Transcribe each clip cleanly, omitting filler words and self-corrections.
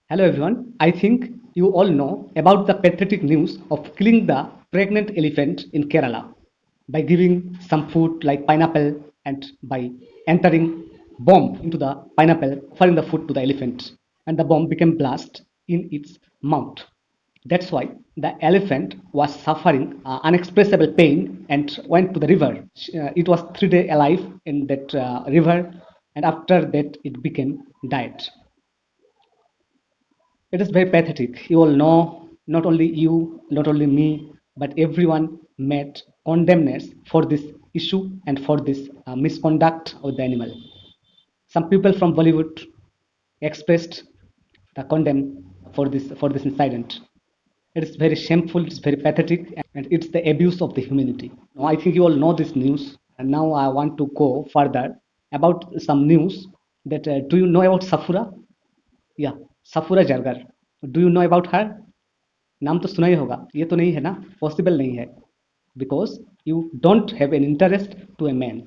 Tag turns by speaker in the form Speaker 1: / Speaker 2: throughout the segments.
Speaker 1: Hello everyone. I think you all know about the pathetic news of killing the pregnant elephant in Kerala by giving some food like pineapple and by entering bomb into the pineapple, offering the food to the elephant, and the bomb became blast in its mouth. That's why the elephant was suffering unexpressible pain and went to the river. It was 3 days alive in that river, and after that it became died. It is very pathetic. You all know, not only you, not only me, but everyone made condemns for this issue and for this misconduct of the animal. Some people from Bollywood expressed the condemn for this incident. It is very shameful, it's very pathetic, and it's the abuse of the humanity. Now, I think you all know this news, and now I want to go further about some news that do you know about Safoora? या Safura Zargar. Do you know about her? नाम तो सुना ही होगा. ये तो नहीं है ना, पॉसिबल नहीं है, because you don't have an interest to a man,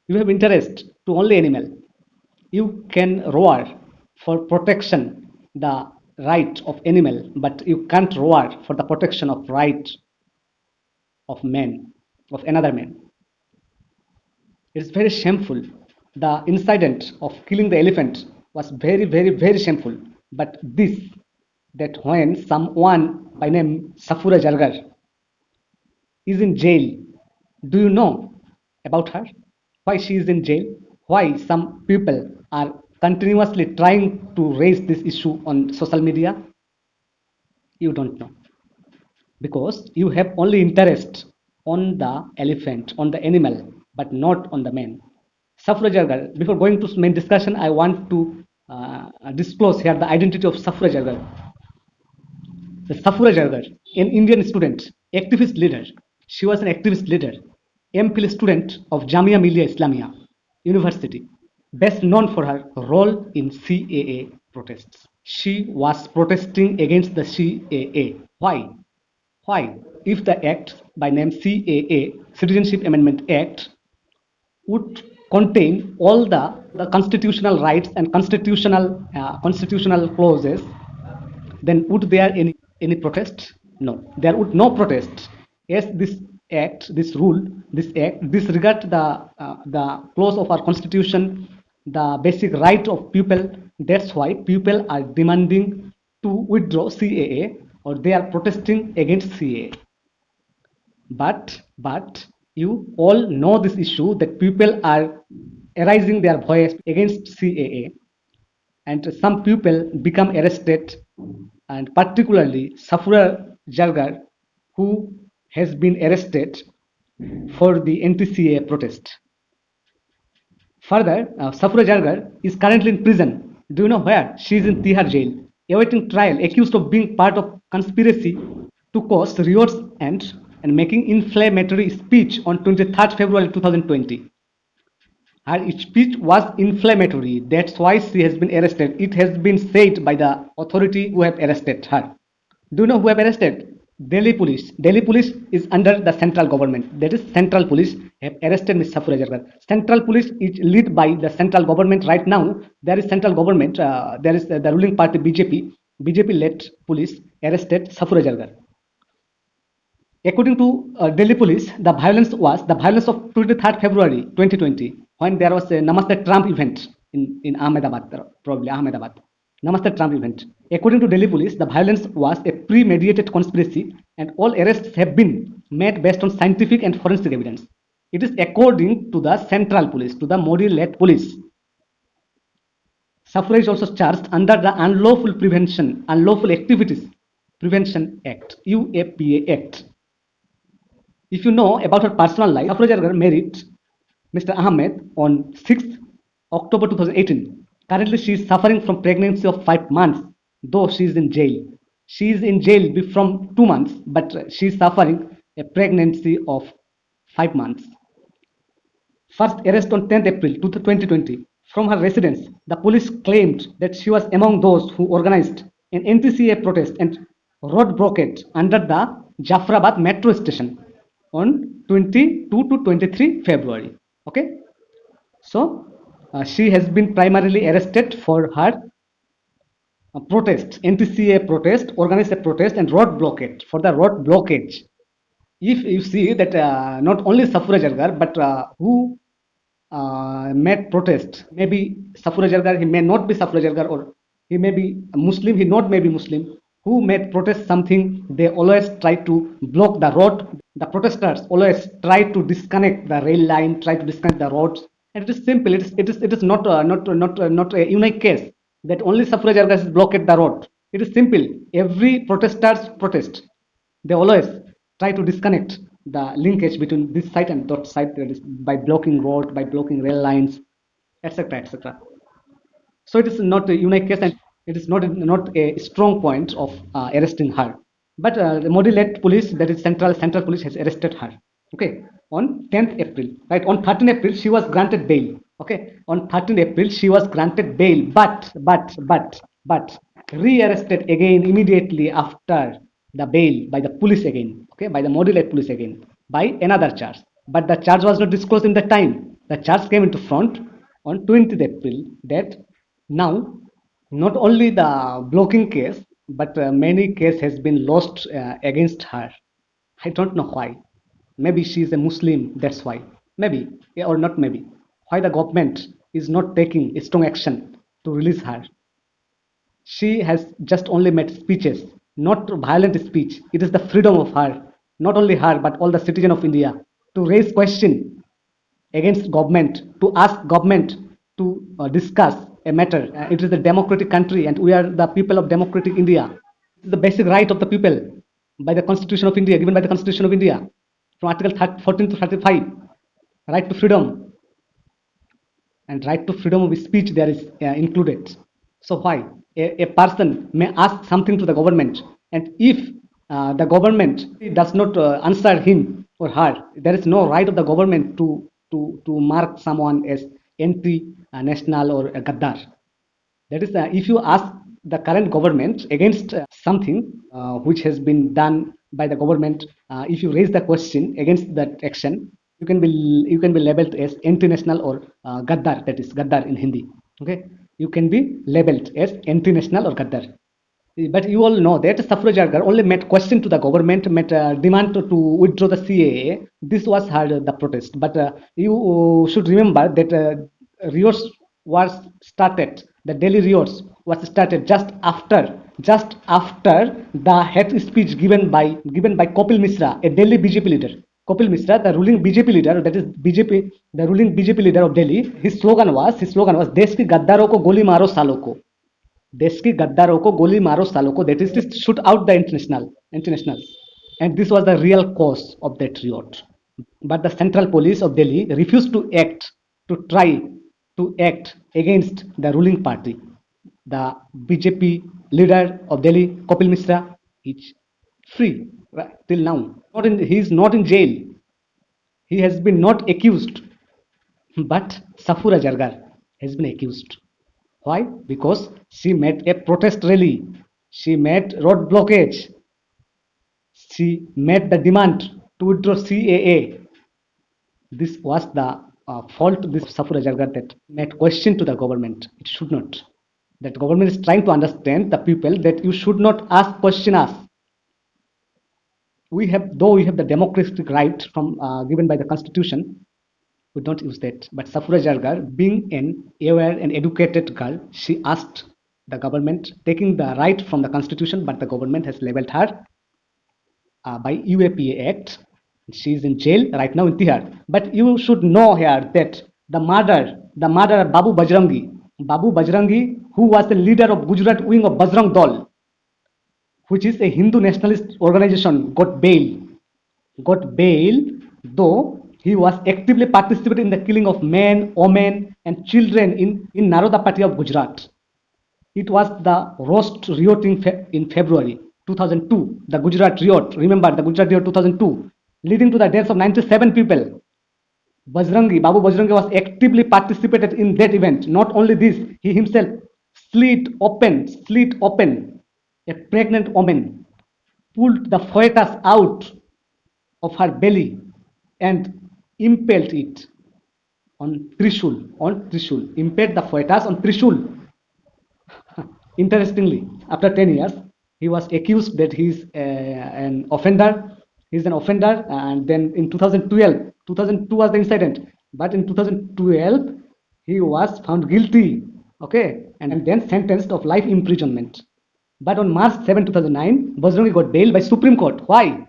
Speaker 1: you have interest to only animal. You can roar for protection the right of animal, but you can't roar for the protection of right of man, of another man. It's very shameful. The incident of killing the elephant was very, very, very shameful. But this, that when someone by name Safoora Zargar is in jail, do you know about her? Why she is in jail? Why some people are continuously trying to raise this issue on social media? You don't know, because you have only interest on the elephant, on the animal, but not on the man. Safoora Zargar. Before going to main discussion, I want to disclose here the identity of Safoora Zargar. The Safoora Zargar, an Indian student, activist leader. She was an activist leader, MPhil student of Jamia Millia Islamia University, best known for her role in CAA protests. She was protesting against the CAA. Why? Why? If the act by name CAA, Citizenship Amendment Act, would contain all the constitutional rights and constitutional clauses, then would there any protest? No, there would no protest. Yes, this act, this rule, this act disregard the clause of our constitution, the basic right of people. That's why people are demanding to withdraw CAA, or they are protesting against CAA. But you all know this issue that people are raising their voice against CAA, and some people become arrested, and particularly Safoora Zargar, who has been arrested for the anti-CAA protest. Further, Safoora Zargar is currently in prison. Do you know where? She is in Tihar jail, awaiting trial, accused of being part of conspiracy to cause riots and making inflammatory speech on 23rd February 2020. Her speech was inflammatory. That's why she has been arrested. It has been said by the authority who have arrested her. Do you know who have arrested? Delhi police. Delhi police is under the central government. That is, central police have arrested Ms. Safoora Zargar. Central police is led by the central government right now. There is central government. There is the ruling party BJP. BJP-led police arrested Safoora Zargar. According to Delhi police, the violence of 23rd February 2020, when there was a Namaste Trump event in Ahmedabad, probably Ahmedabad. Namaste Trump event. According to Delhi police, the violence was a premeditated conspiracy, and all arrests have been made based on scientific and forensic evidence. It is according to the central police, to the Modi-led police. Safoora is also charged under the Unlawful Activities Prevention Act, UAPA Act. If you know about her personal life, Safoora Zargar married Mr. Ahmed on 6th October 2018. Currently, she is suffering from pregnancy of 5 months, though she is in jail. She is in jail from 2 months, but she is suffering a pregnancy of 5 months. First arrest on 10th April 2020. From her residence, the police claimed that she was among those who organized an anti-CAA protest and road blockade under the Jafrabad metro station on 22 to 23 February. Okay, so she has been primarily arrested for her protest, NTCA protest, organized a protest and road blockade. For the road blockage, if you see that not only Safoora Zargar, but who made protest, maybe Safoora Zargar, he may not be Safoora Zargar, or he may be a Muslim, he not may be Muslim, who made protest something, they always try to block the road. The protesters always try to disconnect the rail line, try to disconnect the roads. And it is simple, it is not a unique case that only Safoora Zargar has blocked the road. It is simple. Every protesters protest, they always try to disconnect the linkage between this site and that site, that is by blocking road, by blocking rail lines, etc., etc. So it is not a unique case, and it is not a strong point of arresting her. But the Modi-led police, that is central police, has arrested her. Okay, on 10th April, right? On 13th April, she was granted bail. Okay, on 13th April, she was granted bail, but re-arrested again immediately after the bail by the police again. Okay, by the Modi-led police again, by another charge. But the charge was not disclosed in the time. The charge came into front on 20th April, that now not only the blocking case, but many case has been lost against her. I don't know why. Maybe she is a Muslim, that's why. Maybe, yeah, or not maybe. Why the government is not taking strong action to release her? She has just only made speeches, not violent speech. It is the freedom of her, not only her, but all the citizen of India, to raise question against government, to ask government to discuss a matter. It is a democratic country, and we are the people of democratic India. It's the basic right of the people by the Constitution of India, given by the Constitution of India, from Article 14 to 35, right to freedom, and right to freedom of speech there is included. So why a person may ask something to the government, and if the government does not answer him or her, there is no right of the government to mark someone as anti-national or a gaddar. That is, if you ask the current government against something which has been done by the government, if you raise the question against that action, you can be labeled as anti-national or gaddar. That is gaddar in Hindi. Okay, you can be labeled as anti-national or gaddar. But you all know that Safoora Zargar only made question to the government, made demand to withdraw the CAA. This was her the protest. But you should remember that riots was started. The Delhi riots was started just after the hate speech given by Kapil Misra, a Delhi BJP leader. Kapil Misra, the ruling BJP leader, that is BJP, the ruling BJP leader of Delhi. His slogan was "देश के गद्दारों को गोली मारो सालों को." देश के गद्दारों को गोली मारो सालों को, that is to shoot out the internationals, and this was the real cause of that riot. But the central police of Delhi refused to try to act against the ruling party. The BJP leader of Delhi, Kapil Misra, is free right, till now. He is not in jail. He has been not accused, but Safoora Zargar has been accused. Why? Because she made a protest rally. She made road blockage. She made the demand to withdraw CAA. This was the fault of this Safoora Zargar, that made question to the government. It should not. That government is trying to understand the people that you should not ask question us. We have the democratic right from given by the constitution, we don't use that. But Safoora Zargar, being an aware and educated girl, she asked the government, taking the right from the constitution, but the government has labeled her by UAPA Act. She is in jail right now in Tihar. But you should know here that the murder of Babu Bajrangi, who was the leader of Gujarat wing of Bajrang Dal, which is a Hindu nationalist organization, got bail, though he was actively participating in the killing of men, women, and children in Naroda party of Gujarat. It was the roast riot in February 2002, the Gujarat riot. Remember the Gujarat riot 2002, leading to the deaths of 97 people. Babu Bajrangi was actively participated in that event. Not only this, he himself slit open a pregnant woman, pulled the fetus out of her belly and impaled it on Trishul, impaled the fetus on Trishul. Interestingly, after 10 years, he was accused that he's an offender. He's an offender, and then in 2012, 2002 was the incident, but in 2012 he was found guilty. Okay, and then sentenced of life imprisonment. But on March 7, 2009, Bajrangi got bail by Supreme Court. Why?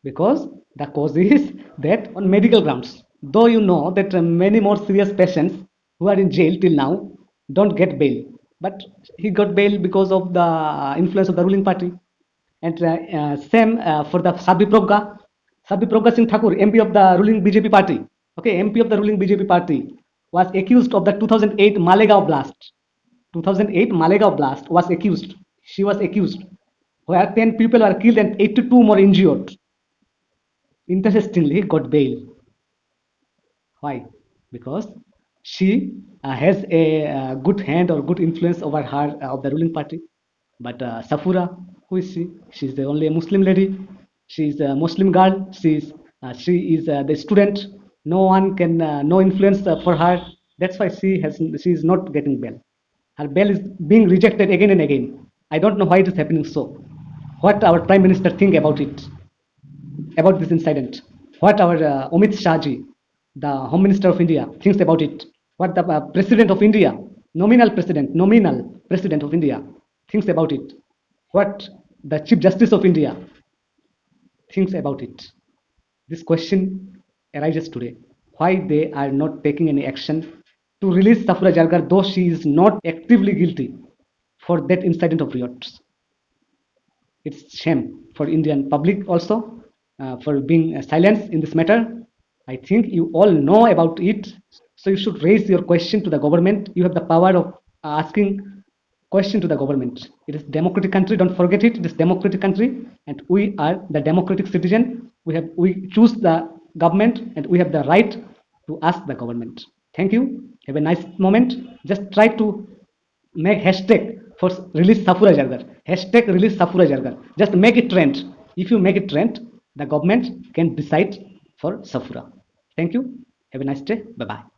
Speaker 1: Because the cause is that on medical grounds. Though you know that many more serious patients who are in jail till now don't get bail, but he got bail because of the influence of the ruling party. And same for the Sabhi Pragya Singh Thakur, MP of the ruling BJP party. Okay, MP of the ruling BJP party was accused of the 2008 Malegaon blast. 2008 Malegaon blast was accused. She was accused, where 10 people were killed and 82 more injured. Interestingly, got bail. Why? Because she has a good hand or good influence over her of the ruling party. But Safoora, who is she? She's the only a Muslim lady. She's a Muslim girl. She is the student. No one can no influence for her. That's why she is not getting bail. Her bail is being rejected again and again. I don't know why it is happening so. What our prime minister think about it? About this incident, what our Amit Shahji, the Home Minister of India, thinks about it, what the President of India, nominal President of India, thinks about it, what the Chief Justice of India thinks about it. This question arises today. Why they are not taking any action to release Safoora Zargar, though she is not actively guilty for that incident of riots? It's shame for Indian public also for being silent in this matter. I think you all know about it, so you should raise your question to the government. You have the power of asking question to the government. It is democratic country. Don't forget it. It is democratic country, and we are the democratic citizen. We choose the government, and we have the right to ask the government. Thank you. Have a nice moment. Just try to make hashtag for release Safoora Zargar. Hashtag release Safoora Zargar. Just make it trend. If you make it trend, the government can decide for Safoora. Thank you. Have a nice day. Bye bye.